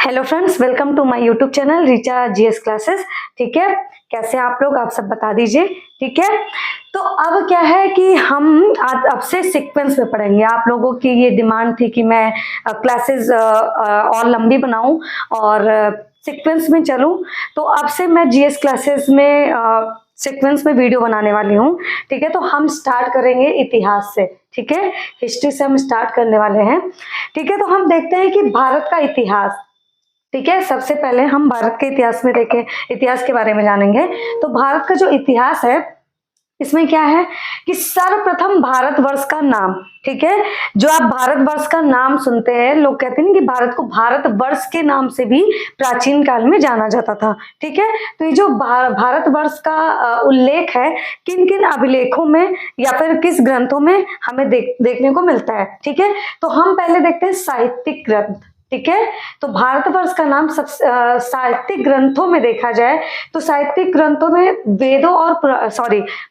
Hello friends, welcome to my YouTube channel Richa GS classes. ठीक है, कैसे आप लोग, आप सब बता दीजिए। ठीक है, तो अब क्या है कि हम आज अब से सीक्वेंस में पढ़ेंगे। आप लोगों की ये डिमांड थी कि मैं क्लासेस और लंबी बनाऊं और सीक्वेंस में चलूं, तो अब से मैं जीएस क्लासेस में सीक्वेंस में वीडियो बनाने वाली हूँ। ठीक है, तो हम स्टार्ट करेंगे इतिहास से। ठीक है, हिस्ट्री से हम स्टार्ट करने वाले हैं। ठीक है, तो हम देखते हैं कि भारत का इतिहास। ठीक है, सबसे पहले हम भारत के इतिहास में देखें, इतिहास के बारे में जानेंगे। तो भारत का जो इतिहास है, इसमें क्या है कि सर्वप्रथम भारतवर्ष का नाम, ठीक है, जो आप भारतवर्ष का नाम सुनते हैं, लोग कहते हैं कि भारत को भारतवर्ष के नाम से भी प्राचीन काल में जाना जाता था। ठीक है, तो ये जो भारतवर्ष का उल्लेख है, किन किन अभिलेखों में या फिर किस ग्रंथों में हमें देखने को मिलता है। ठीक है, तो हम पहले देखते हैं साहित्यिक ग्रंथ। ठीक है, तो भारतवर्ष का नाम सब साहित्यिक ग्रंथों में देखा जाए तो साहित्यिक ग्रंथों में वेदों और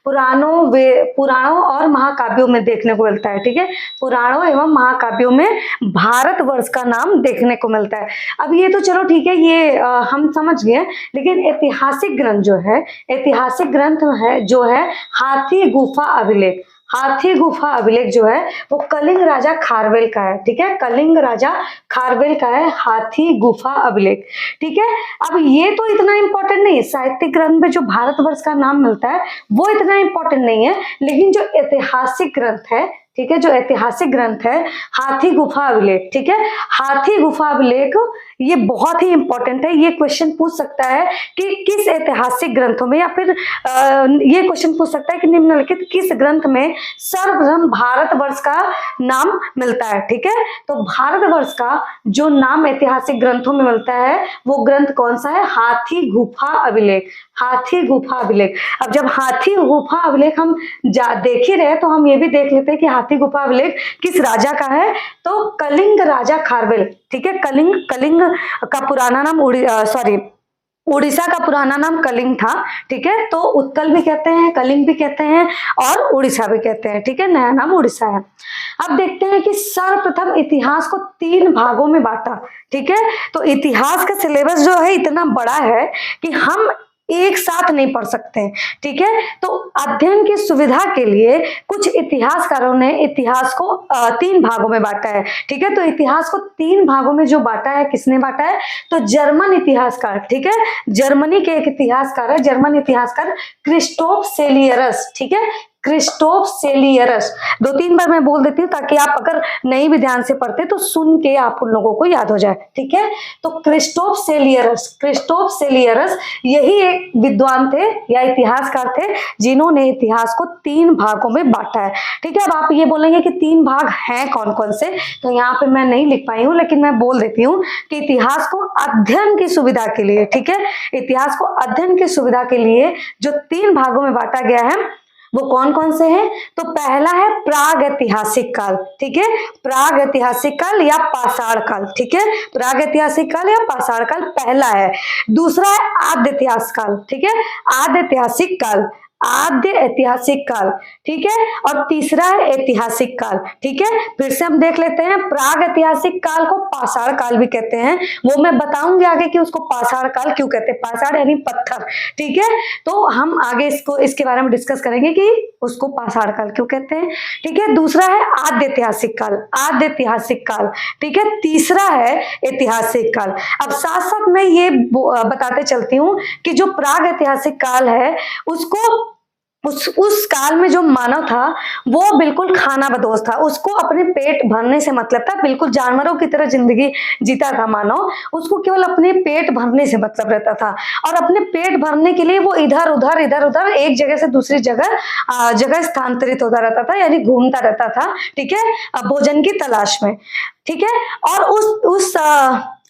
पुराणों और महाकाव्यों में देखने को मिलता है। ठीक है, पुराणों एवं महाकाव्यों में भारतवर्ष का नाम देखने को मिलता है। अब ये तो चलो ठीक है, ये हम समझ गए, लेकिन ऐतिहासिक ग्रंथ जो है, ऐतिहासिक ग्रंथ है जो है हाथी गुफा अभिलेख। हाथी गुफा अभिलेख जो है वो कलिंग राजा खारवेल का है। ठीक है, कलिंग राजा खारवेल का है हाथी गुफा अभिलेख। ठीक है, अब ये तो इतना इंपॉर्टेंट नहीं है, साहित्यिक ग्रंथ में जो भारतवर्ष का नाम मिलता है वो इतना इंपॉर्टेंट नहीं है, लेकिन जो ऐतिहासिक ग्रंथ है, ठीक है, जो ऐतिहासिक ग्रंथ है हाथी गुफा अभिलेख, ठीक है, हाथी गुफा अभिलेख ये बहुत ही इंपॉर्टेंट है। ये क्वेश्चन पूछ सकता है कि किस ऐतिहासिक ग्रंथों में, या फिर ये क्वेश्चन पूछ सकता है कि निम्नलिखित किस ग्रंथ में सर्वप्रथम भारतवर्ष का नाम मिलता है। ठीक है, तो भारतवर्ष का जो नाम ऐतिहासिक ग्रंथों में मिलता है वो ग्रंथ कौन सा है? हाथी गुफा अभिलेख। हाथी गुफा अभिलेख। अब जब हाथी गुफा अभिलेख हम देख ही रहे तो हम ये भी देख लेते हैं कि हाथी गुफा अभिलेख किस राजा का है, तो कलिंग राजा खारवेल। ठीक है, कलिंग का पुराना नाम उड़ीसा का पुराना नाम कलिंग था। ठीक है, तो उत्कल भी कहते हैं, कलिंग भी कहते हैं और उड़ीसा भी कहते हैं। ठीक है, नया नाम उड़ीसा है। अब देखते हैं कि सर्वप्रथम इतिहास को 3 भागों में बांटा। ठीक है, तो इतिहास का सिलेबस जो है इतना बड़ा है कि हम एक साथ नहीं पढ़ सकते। ठीक है, तो अध्ययन की सुविधा के लिए कुछ इतिहासकारों ने इतिहास को 3 भागों में बांटा है। ठीक है, तो इतिहास को 3 भागों में जो बांटा है, किसने बांटा है? तो जर्मन इतिहासकार। ठीक है, जर्मनी के एक इतिहासकार है, जर्मन इतिहासकार क्रिस्टोफ सेलियरस। ठीक है, क्रिस्टोफ सेलियरस। 2-3 बार मैं बोल देती हूँ ताकि आप अगर नहीं भी ध्यान से पढ़ते तो सुन के आप उन लोगों को याद हो जाए। ठीक है, तो क्रिस्टोफ सेलियरस यही एक विद्वान थे या इतिहासकार थे जिन्होंने इतिहास को 3 भागों में बांटा है। ठीक है, अब आप ये बोलेंगे कि 3 भाग हैं कौन कौन से, तो यहाँ पे मैं नहीं लिख पाई हूँ, लेकिन मैं बोल देती हूँ कि इतिहास को अध्ययन की सुविधा के लिए, ठीक है, इतिहास को अध्ययन की सुविधा के लिए जो 3 भागों में बांटा गया है वो कौन कौन से हैं? तो पहला है प्राग ऐतिहासिक काल। ठीक है, प्राग ऐतिहासिक काल या पाषाण काल। ठीक है, प्राग ऐतिहासिक काल या पाषाण काल पहला है। दूसरा है आद्य इतिहास काल। ठीक है, आद्य ऐतिहासिक काल, आद्य ऐतिहासिक काल। ठीक है, और तीसरा है ऐतिहासिक काल। ठीक है, फिर से हम देख लेते हैं, प्राग ऐतिहासिक काल को पाषाण काल भी कहते हैं, वो मैं बताऊंगी आगे कि उसको पाषाण काल क्यों कहते हैं, पाषाण यानी पत्थर। ठीक है, तो हम आगे इसके बारे में डिस्कस करेंगे कि उसको पाषाण काल क्यों कहते हैं। ठीक है, दूसरा है आद्य ऐतिहासिक काल, आद्य ऐतिहासिक काल। ठीक है, तीसरा है ऐतिहासिक काल। अब साथ साथ मैं ये बताते चलती हूँ कि जो प्राग ऐतिहासिक काल है उसको उस काल में जो मानव था वो बिल्कुल खाना बदोश था, उसको अपने पेट भरने से मतलब था, बिल्कुल जानवरों की तरह जिंदगी जीता था मानव, उसको केवल अपने पेट भरने से मतलब रहता था, और अपने पेट भरने के लिए वो इधर उधर एक जगह से दूसरी जगह स्थानांतरित होता रहता था, यानी घूमता रहता था। ठीक है, भोजन की तलाश में। ठीक है, और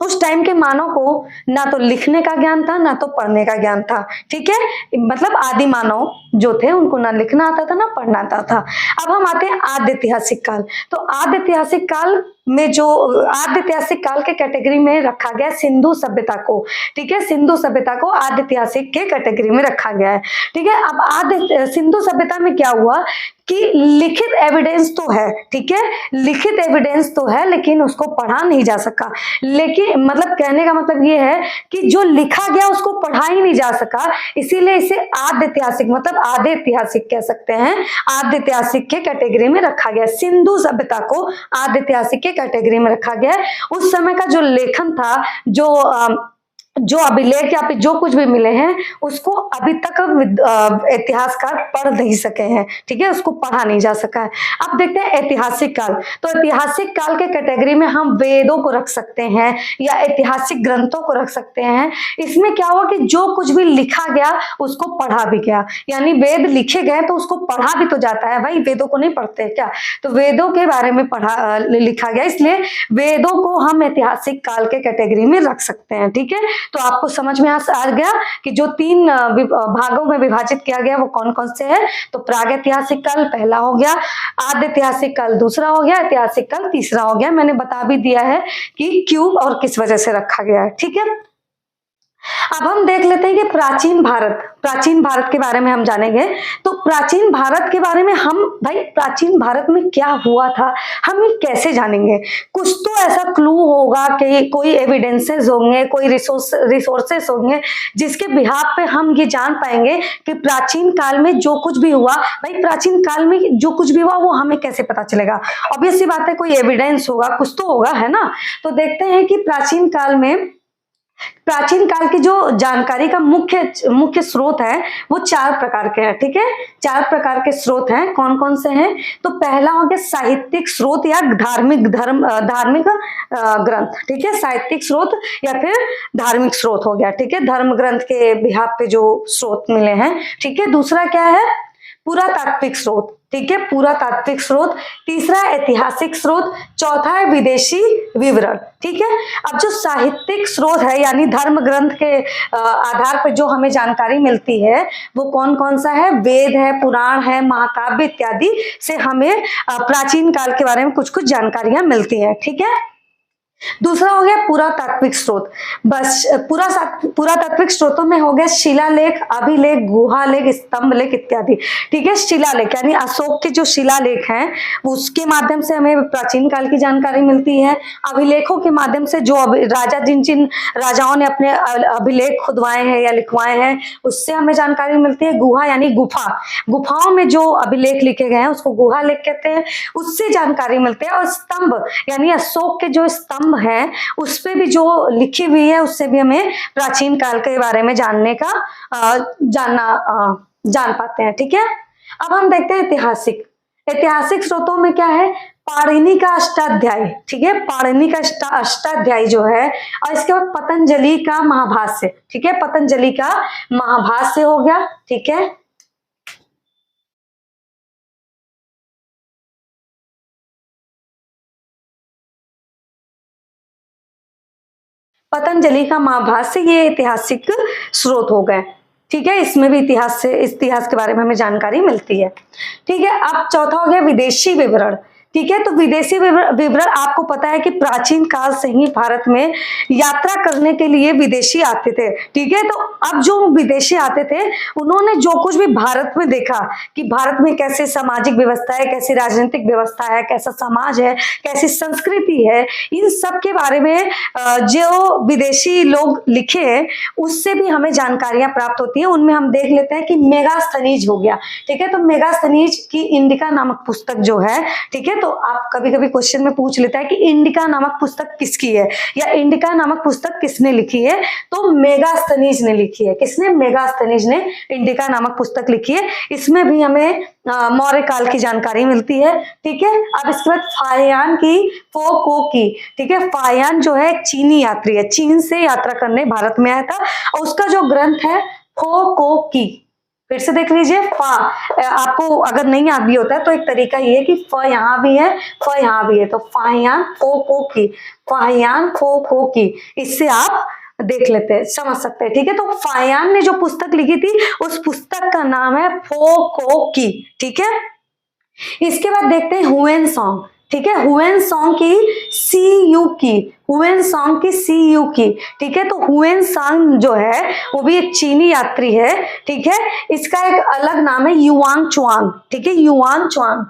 उस टाइम के मानव को ना तो लिखने का ज्ञान था ना तो पढ़ने का ज्ञान था। ठीक है, मतलब आदि मानव जो थे उनको ना लिखना आता था ना पढ़ना आता था। अब हम आते हैं आद्य ऐतिहासिक काल। तो आद्य ऐतिहासिक काल में जो आद्य ऐतिहासिक काल के कैटेगरी में रखा गया सिंधु सभ्यता को, ठीक है, सिंधु सभ्यता को आद्य ऐतिहासिक के कैटेगरी में रखा गया है, ठीक है। अब आद्य सिंधु सभ्यता में क्या हुआ कि लिखित एविडेंस तो है, ठीक है, लिखित एविडेंस तो है, लेकिन उसको पढ़ा नहीं जा सका। लेकिन मतलब कहने का मतलब ये है कि जो लिखा गया उसको पढ़ा ही नहीं जा सका, इसीलिए इसे आद्य ऐतिहासिक मतलब आधे ऐतिहासिक कह सकते हैं, आद्य ऐतिहासिक के कैटेगरी में रखा गया। सिंधु सभ्यता को आद्य ऐतिहासिक के कैटेगरी में रखा गया। उस समय का जो लेखन था, जो अभिलेख या फिर जो कुछ भी मिले हैं उसको अभी तक इतिहासकार पढ़ नहीं सके हैं, ठीक है, उसको पढ़ा नहीं जा सका है। अब देखते हैं ऐतिहासिक काल। तो ऐतिहासिक काल के कैटेगरी में हम वेदों को रख सकते हैं या ऐतिहासिक ग्रंथों को रख सकते हैं। इसमें क्या हुआ कि जो कुछ भी लिखा गया उसको पढ़ा भी गया, यानी वेद लिखे गए तो उसको पढ़ा भी तो जाता है, भाई वेदों को नहीं पढ़ते क्या, तो वेदों के बारे में लिखा गया, इसलिए वेदों को हम ऐतिहासिक काल के कैटेगरी में रख सकते हैं, ठीक है। तो आपको समझ में आ गया कि जो 3 भागों में विभाजित किया गया वो कौन कौन से हैं। तो प्रागैतिहासिक काल पहला हो गया, आद्य ऐतिहासिक काल दूसरा हो गया, ऐतिहासिक काल तीसरा हो गया। मैंने बता भी दिया है कि क्यों और किस वजह से रखा गया है, ठीक है। अब हम देख लेते हैं कि प्राचीन भारत के बारे में हम जानेंगे। तो प्राचीन भारत के बारे में हम, भाई प्राचीन भारत में क्या हुआ था हम ये कैसे जानेंगे। कुछ तो ऐसा क्लू होगा कि कोई एविडेंसेस होंगे, कोई रिसोर्सेस होंगे जिसके बिहाफ पे हम ये जान पाएंगे कि प्राचीन काल में जो कुछ भी हुआ, भाई प्राचीन काल में जो कुछ भी हुआ वो हमें कैसे पता चलेगा। ऑब्वियस सी बात है, कोई एविडेंस होगा, कुछ तो होगा, है ना। तो देखते हैं कि प्राचीन काल की जो जानकारी का मुख्य स्रोत है वो 4 प्रकार के हैं, ठीक है। 4 प्रकार के स्रोत हैं, कौन कौन से हैं। तो पहला हो गया साहित्यिक स्रोत या धार्मिक ग्रंथ, ठीक है, साहित्यिक स्रोत या फिर धार्मिक स्रोत हो गया, ठीक है, धर्म ग्रंथ के बिहाफ पे जो स्रोत मिले हैं, ठीक है। दूसरा क्या है, पुरातात्विक स्रोत, ठीक है, पुरातात्विक स्रोत। तीसरा ऐतिहासिक स्रोत। चौथा है विदेशी विवरण, ठीक है। अब जो साहित्यिक स्रोत है यानी धर्म ग्रंथ के आधार पर जो हमें जानकारी मिलती है वो कौन कौन सा है, वेद है, पुराण है, महाकाव्य इत्यादि से हमें प्राचीन काल के बारे में कुछ कुछ जानकारियां मिलती है, ठीक है। दूसरा हो गया पुरातात्विक स्रोत। बस पुरातात्विक स्रोतों में हो गया शिलालेख, अभिलेख, गुहालेख, स्तंभ लेख इत्यादि, ठीक है। शिलालेख यानी अशोक के जो शिलालेख हैं उसके माध्यम से हमें प्राचीन काल की जानकारी मिलती है। अभिलेखों के माध्यम से जो जिन राजाओं ने अपने अभिलेख खुदवाए हैं या लिखवाए हैं उससे हमें जानकारी मिलती है। गुहा यानी गुफाओं में जो अभिलेख लिखे गए हैं उसको गुहालेख कहते हैं, उससे जानकारी मिलती है। और स्तंभ यानी अशोक के जो स्तंभ है उस पे भी जो लिखी हुई है उससे भी हमें प्राचीन काल के बारे में जान पाते हैं, ठीक है। अब हम देखते हैं ऐतिहासिक स्रोतों में क्या है, पाणिनि का अष्टाध्यायी, ठीक है, पाणिनि का अष्टाध्यायी जो है, और इसके बाद पतंजलि का महाभाष्य, ठीक है, पतंजलि का महाभाष्य हो गया, ठीक है। पतंजलि का महाभाष्य ये ऐतिहासिक स्रोत हो गए, ठीक है। इसमें भी इतिहास के बारे में हमें जानकारी मिलती है, ठीक है। अब चौथा हो गया विदेशी विवरण, ठीक है। तो विदेशी विवरण आपको पता है कि प्राचीन काल से ही भारत में यात्रा करने के लिए विदेशी आते थे, ठीक है। तो अब जो विदेशी आते थे उन्होंने जो कुछ भी भारत में देखा कि भारत में कैसे सामाजिक व्यवस्था है, कैसी राजनीतिक व्यवस्था है, कैसा समाज है, कैसी संस्कृति है, इन सब के बारे में जो विदेशी लोग लिखे हैं उससे भी हमें जानकारियां प्राप्त होती है। उनमें हम देख लेते हैं कि मेगास्थनीज हो गया, ठीक है। तो मेगास्थनीज की इंडिका नामक पुस्तक जो है, ठीक है। तो आप कभी कभी क्वेश्चन में पूछ लेता है कि इंडिका नामक पुस्तक किसकी है या इंडिका नामक पुस्तक किसने लिखी है, तो मेगास्थनीज ने लिखी है। किसने, मेगास्थनीज ने इंडिका नामक पुस्तक लिखी है। इसमें भी हमें मौर्य काल की जानकारी मिलती है, ठीक है। अब इसके बाद फाहियान की फो को की, ठीक है। फाहियान जो है एक चीनी यात्री है, चीन से यात्रा करने भारत में आया था, और उसका जो ग्रंथ है फो को की, फिर से देख लीजिए, फा आपको अगर नहीं याद भी होता है तो एक तरीका ये है कि फ यहाँ भी है, फ यहाँ भी है, तो फाहियान फो को की, फाहियान फो को की, इससे आप देख लेते हैं, समझ सकते हैं, ठीक है। तो फाहियान ने जो पुस्तक लिखी थी उस पुस्तक का नाम है फो को की, ठीक है। इसके बाद देखते हैं हुएन सॉन्ग, ठीक है, हुएन सांग की सी यू की, हुएन सांग की सी यू की, ठीक है। तो हुएन सांग जो है वो भी एक चीनी यात्री है, ठीक है। इसका एक अलग नाम है युआंग चुआंग, ठीक है, युआंग चुआंग।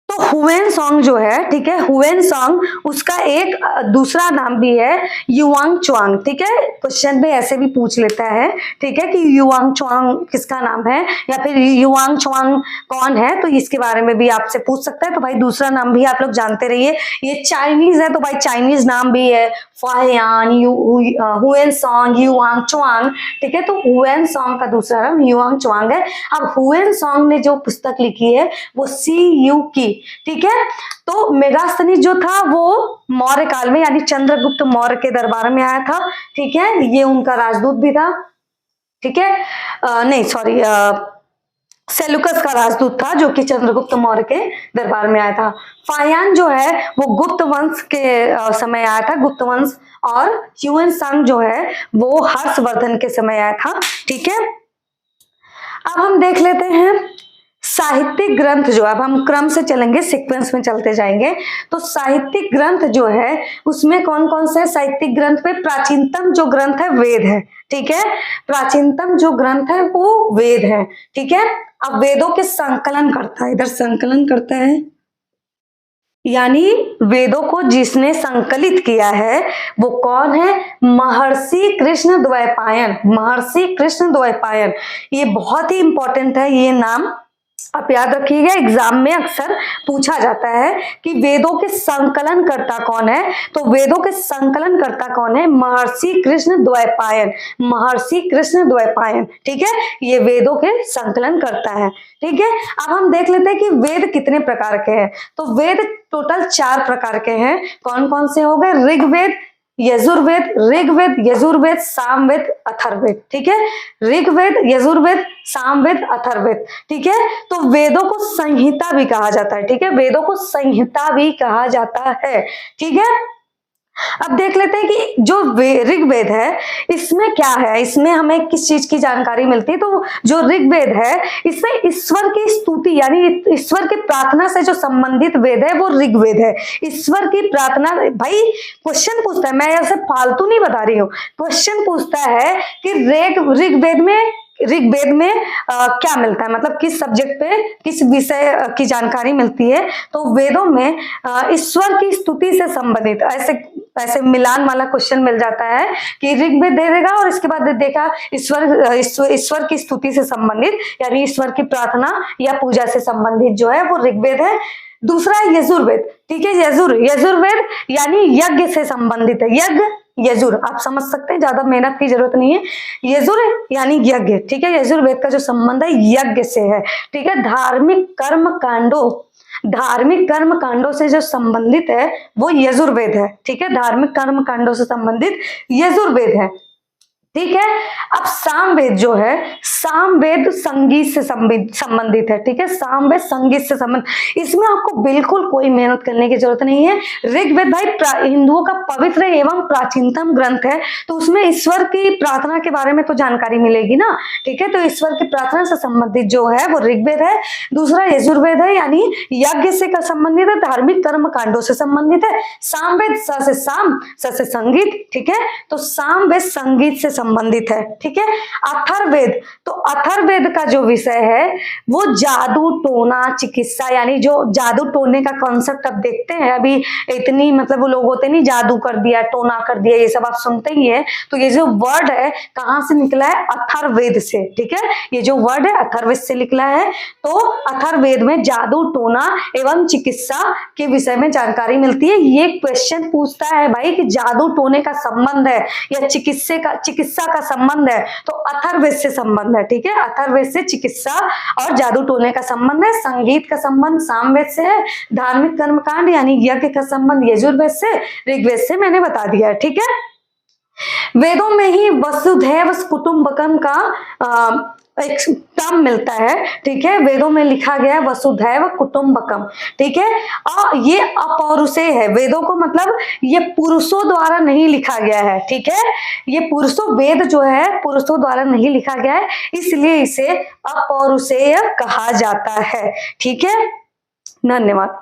तो हुएन सॉन्ग जो है, ठीक है, हुएन सॉन्ग उसका एक दूसरा नाम भी है युआंग चुआंग, ठीक है। क्वेश्चन में ऐसे भी पूछ लेता है, ठीक है, कि युआंग चुआंग किसका नाम है या फिर युआंग चुआंग कौन है, तो इसके बारे में भी आपसे पूछ सकता है। तो भाई दूसरा नाम भी आप लोग जानते रहिए, ये चाइनीज है तो भाई चाइनीज नाम भी है, फायान, हुएन सॉन्ग, युआंग चुआंग, ठीक है। तो हुएन सॉन्ग का दूसरा नाम युआंग चुआंग है। अब हुएन सॉन्ग ने जो पुस्तक लिखी है वो सी यू की, ठीक है। तो मेगास्थनीज जो था वो मौर्य काल में यानी चंद्रगुप्त मौर्य के दरबार में आया था, ठीक है, ये उनका राजदूत भी था, ठीक है। नहीं सॉरी, सेलुकस का राजदूत था जो कि चंद्रगुप्त मौर्य के दरबार में आया था। फायान जो है वो गुप्त वंश के समय आया था, गुप्त वंश, और ह्यूएन सांग जो है वो हर्षवर्धन के समय आया था, ठीक है। अब हम देख लेते हैं साहित्यिक ग्रंथ जो, अब हम क्रम से चलेंगे, सीक्वेंस में चलते जाएंगे। तो साहित्यिक ग्रंथ जो है उसमें कौन कौन से साहित्यिक ग्रंथ पे प्राचीनतम जो ग्रंथ है वेद है, ठीक है। प्राचीनतम जो ग्रंथ है वो वेद है, ठीक है। अब वेदों के संकलन करता है, इधर संकलन करता है, यानी वेदों को जिसने संकलित किया है वो कौन है, महर्षि कृष्ण द्वैपायन, महर्षि कृष्ण द्वैपायन। ये बहुत ही इंपॉर्टेंट है ये नाम, आप याद रखिएगा, एग्जाम में अक्सर पूछा जाता है कि वेदों के संकलन करता कौन है। तो वेदों के संकलन करता कौन है, महर्षि कृष्ण द्वैपायन, महर्षि कृष्ण द्वैपायन, ठीक है, ये वेदों के संकलन करता है, ठीक है। अब हम देख लेते हैं कि वेद कितने प्रकार के हैं। तो वेद टोटल 4 प्रकार के हैं, कौन कौन से हो गए, ऋग्वेद, यजुर्वेद, ऋग्वेद, यजुर्वेद, सामवेद, अथर्ववेद, ठीक है। ऋग्वेद, यजुर्वेद, सामवेद, अथर्ववेद, ठीक है। तो वेदों को संहिता भी कहा जाता है, ठीक है, वेदों को संहिता भी कहा जाता है, ठीक है। अब देख लेते हैं कि जो ऋग्वेद है इसमें क्या है, इसमें हमें किस चीज की जानकारी मिलती है। तो जो ऋग्वेद है इसमें ईश्वर की स्तुति यानी ईश्वर की प्रार्थना से जो संबंधित वेद है वो ऋग्वेद है। ईश्वर की प्रार्थना, भाई क्वेश्चन पूछता है, मैं ऐसे फालतू नहीं बता रही हूँ, क्वेश्चन पूछता है कि ऋग्वेद में क्या मिलता है, मतलब किस सब्जेक्ट पे किस विषय की जानकारी मिलती है। तो वेदों में ईश्वर की स्तुति से संबंधित ऐसे ऐसे मिलान वाला क्वेश्चन मिल जाता है कि ऋग्वेद दे देगा और इसके बाद देखा ईश्वर की स्तुति से संबंधित यानी ईश्वर की प्रार्थना या पूजा से संबंधित जो है वो ऋग्वेद है। दूसरा है यजुर्वेद, ठीक है, यजुर्वेद यानी यज्ञ से संबंधित है, यज्ञ यजुर आप समझ सकते हैं, ज्यादा मेहनत की जरूरत नहीं है, यजुर यानी यज्ञ, ठीक है। यजुर्वेद का जो संबंध है यज्ञ से है, ठीक है। धार्मिक कर्म कांडों से जो संबंधित है वो यजुर्वेद है, ठीक है, धार्मिक कर्म कांडों से संबंधित यजुर्वेद है, ठीक है। अब सामवेद जो है, सामवेद संगीत से संबंधित है, ठीक है, सामवेद संगीत से संबंधित, इसमें आपको बिल्कुल कोई मेहनत करने की जरूरत नहीं है। ऋग्वेद भाई हिंदुओं का पवित्र एवं प्राचीनतम ग्रंथ है, तो उसमें ईश्वर की प्रार्थना के बारे में तो जानकारी मिलेगी ना, ठीक है। तो ईश्वर की प्रार्थना से संबंधित जो है वो ऋग्वेद है। दूसरा यजुर्वेद है यानी यज्ञ से संबंधित है, धार्मिक कर्म कांडों से संबंधित है। सामवेद स से साम, स से संगीत, ठीक है, तो सामवेद संगीत से संबंधित है, ठीक है। अथर्ववेद, तो अथर्ववेद का जो विषय है वो जादू टोना चिकित्सा यानी जो जादू टोने का कॉन्सेप्ट अब देखते हैं, अभी इतनी मतलब वो लोग होते नहीं जादू कर दिया टोना कर दिया ये सब आप सुनते ही है। तो ये जो वर्ड है कहां से निकला है, अथर्ववेद से, ठीक है, ये जो वर्ड है अथर्ववेद से निकला है। तो अथर्ववेद में जादू टोना एवं चिकित्सा के विषय में जानकारी मिलती है। ये क्वेश्चन पूछता है भाई कि जादू टोने का संबंध है या चिकित्सा का संबंध है, तो अथर्ववेद से संबंध है, ठीक है, अथर्ववेद से चिकित्सा और जादू टोने का संबंध है। संगीत का संबंध सामवेद से है। धार्मिक कर्मकांड यानी यज्ञ का संबंध यजुर्वेद से, ऋग्वेद से मैंने बता दिया है, ठीक है। वेदों में ही वसुधैव कुटुंबकम का एक टर्म मिलता है, ठीक है। वेदों में लिखा गया है वसुधैव कुटुंबकम, ठीक है। ये अपौरुषेय है, वेदों को मतलब ये पुरुषों द्वारा नहीं लिखा गया है, ठीक है। ये पुरुषों, वेद जो है पुरुषों द्वारा नहीं लिखा गया है, इसलिए इसे अपौरुषेय कहा जाता है, ठीक है। धन्यवाद।